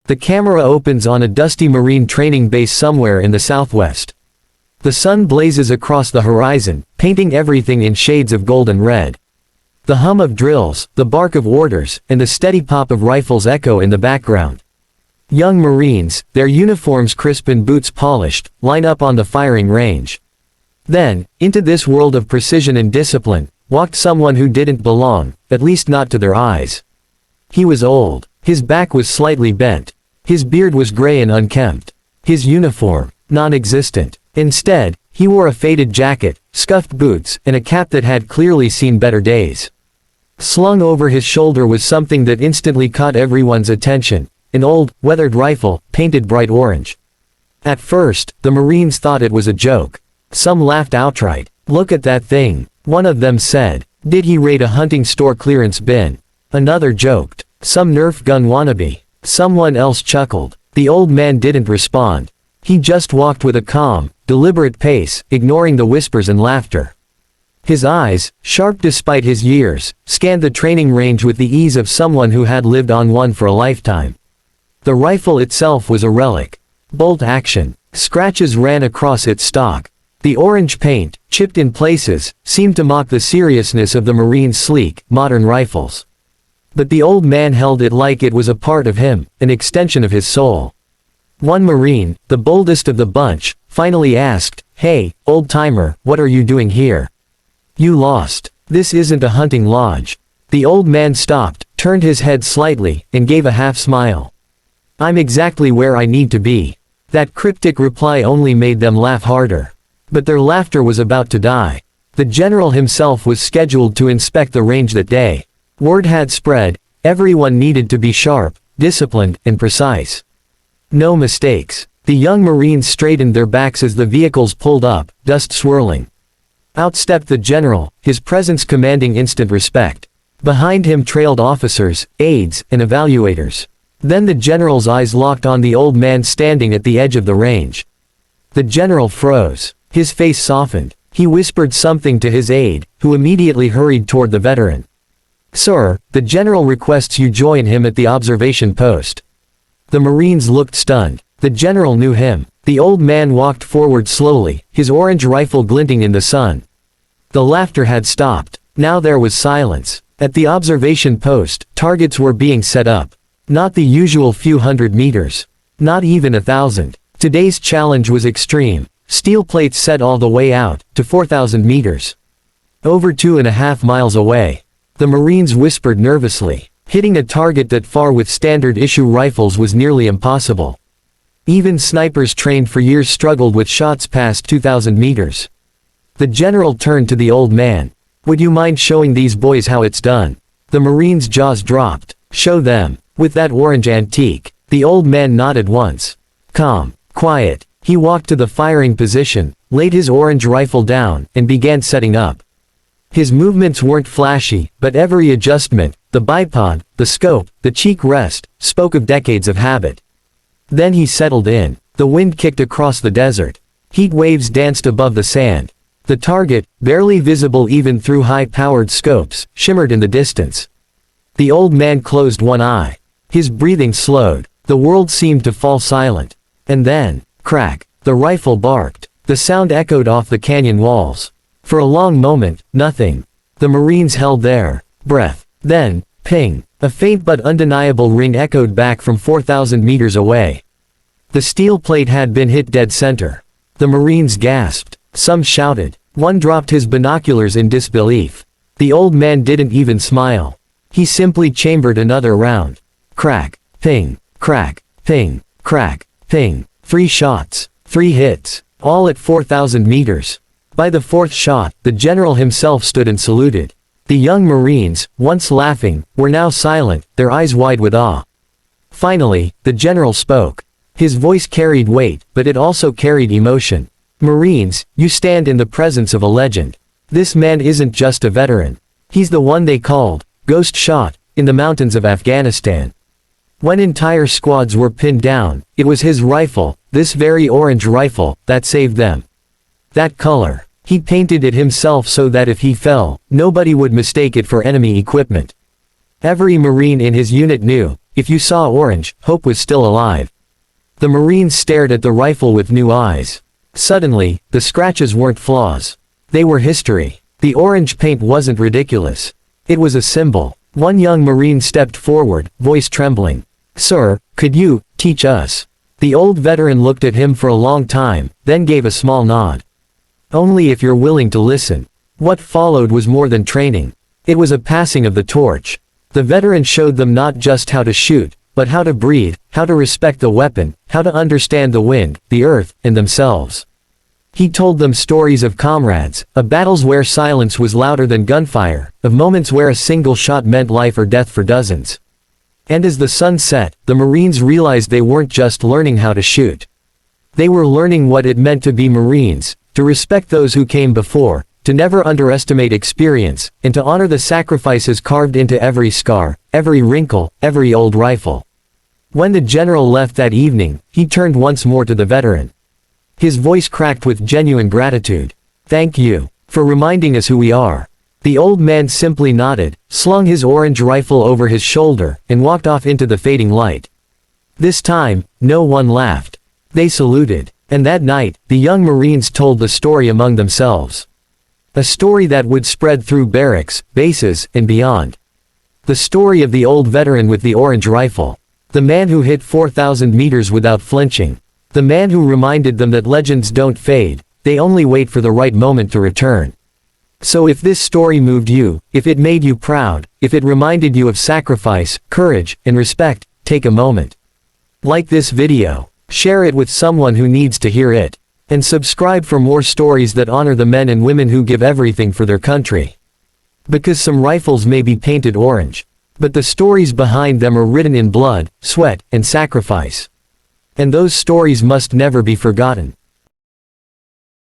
The camera opens on a dusty Marine training base somewhere in the southwest. The sun blazes across the horizon, painting everything in shades of gold and red. The hum of drills, the bark of orders, and the steady pop of rifles echo in the background. Young Marines, their uniforms crisp and boots polished, line up on the firing range. Then, into this world of precision and discipline, walked someone who didn't belong, at least not to their eyes. He was old. His back was slightly bent. His beard was gray and unkempt. His uniform, non-existent. Instead, he wore a faded jacket, scuffed boots, and a cap that had clearly seen better days. Slung over his shoulder was something that instantly caught everyone's attention, an old, weathered rifle, painted bright orange. At first, the Marines thought it was a joke. Some laughed outright. "Look at that thing," one of them said. "Did he raid a hunting store clearance bin?" Another joked. "Some Nerf gun wannabe." Someone else chuckled. The old man didn't respond. He just walked with a calm, deliberate pace, ignoring the whispers and laughter. His eyes, sharp despite his years, scanned the training range with the ease of someone who had lived on one for a lifetime. The rifle itself was a relic. Bolt action. Scratches ran across its stock. The orange paint, chipped in places, seemed to mock the seriousness of the Marines' sleek, modern rifles. But the old man held it like it was a part of him, an extension of his soul. One Marine, the boldest of the bunch, finally asked, "Hey, old-timer, what are you doing here? You lost. This isn't a hunting lodge." The old man stopped, turned his head slightly, and gave a half-smile. "I'm exactly where I need to be." That cryptic reply only made them laugh harder. But their laughter was about to die. The general himself was scheduled to inspect the range that day. Word had spread, everyone needed to be sharp, disciplined, and precise. No mistakes. The young Marines straightened their backs as the vehicles pulled up, dust swirling. Out stepped the general, his presence commanding instant respect. Behind him trailed officers, aides, and evaluators. Then the general's eyes locked on the old man standing at the edge of the range. The general froze. His face softened. He whispered something to his aide, who immediately hurried toward the veteran. "Sir, the general requests you join him at the observation post." The Marines looked stunned. The general knew him. The old man walked forward slowly, his orange rifle glinting in the sun. The laughter had stopped. Now there was silence. At the observation post, targets were being set up. Not the usual few hundred meters. Not even 1,000. Today's challenge was extreme. Steel plates set all the way out, to 4,000 meters. Over 2.5 miles away. The Marines whispered nervously. Hitting a target that far with standard-issue rifles was nearly impossible. Even snipers trained for years struggled with shots past 2,000 meters. The general turned to the old man. "Would you mind showing these boys how it's done?" The Marines' jaws dropped. "Show them." With that orange antique. The old man nodded once. Calm. Quiet. He walked to the firing position, laid his orange rifle down, and began setting up. His movements weren't flashy, but every adjustment, the bipod, the scope, the cheek rest, spoke of decades of habit. Then he settled in. The wind kicked across the desert. Heat waves danced above the sand. The target, barely visible even through high-powered scopes, shimmered in the distance. The old man closed one eye. His breathing slowed. The world seemed to fall silent. And then, crack, the rifle barked. The sound echoed off the canyon walls. For a long moment, nothing. The Marines held their breath. Then, ping, a faint but undeniable ring echoed back from 4,000 meters away. The steel plate had been hit dead center. The Marines gasped. Some shouted. One dropped his binoculars in disbelief. The old man didn't even smile. He simply chambered another round. Crack, ping, crack, ping, crack, ping. 3 shots. 3 hits. All at 4,000 meters. By the 4th shot, the general himself stood and saluted. The young Marines, once laughing, were now silent, their eyes wide with awe. Finally, the general spoke. His voice carried weight, but it also carried emotion. "Marines, you stand in the presence of a legend. This man isn't just a veteran. He's the one they called, Ghost Shot, in the mountains of Afghanistan. When entire squads were pinned down, it was his rifle, this very orange rifle, that saved them. That color. He painted it himself so that if he fell, nobody would mistake it for enemy equipment. Every Marine in his unit knew, if you saw orange, hope was still alive. The Marines stared at the rifle with new eyes. Suddenly, the scratches weren't flaws. They were history. The orange paint wasn't ridiculous. It was a symbol. One young Marine stepped forward, voice trembling. "Sir, could you teach us?" The old veteran looked at him for a long time, then gave a small nod. "Only if you're willing to listen." What followed was more than training. It was a passing of the torch. The veteran showed them not just how to shoot, but how to breathe, how to respect the weapon, how to understand the wind, the earth, and themselves. He told them stories of comrades, of battles where silence was louder than gunfire, of moments where a single shot meant life or death for dozens. And as the sun set, the Marines realized they weren't just learning how to shoot. They were learning what it meant to be Marines, to respect those who came before, to never underestimate experience, and to honor the sacrifices carved into every scar, every wrinkle, every old rifle. When the general left that evening, he turned once more to the veteran. His voice cracked with genuine gratitude. "Thank you for reminding us who we are." The old man simply nodded, slung his orange rifle over his shoulder, and walked off into the fading light. This time, no one laughed. They saluted. And that night, the young Marines told the story among themselves. A story that would spread through barracks, bases, and beyond. The story of the old veteran with the orange rifle. The man who hit 4,000 meters without flinching. The man who reminded them that legends don't fade, they only wait for the right moment to return. So if this story moved you, if it made you proud, if it reminded you of sacrifice, courage, and respect, take a moment. Like this video. Share it with someone who needs to hear it. And subscribe for more stories that honor the men and women who give everything for their country. Because some rifles may be painted orange, but the stories behind them are written in blood, sweat, and sacrifice. And those stories must never be forgotten.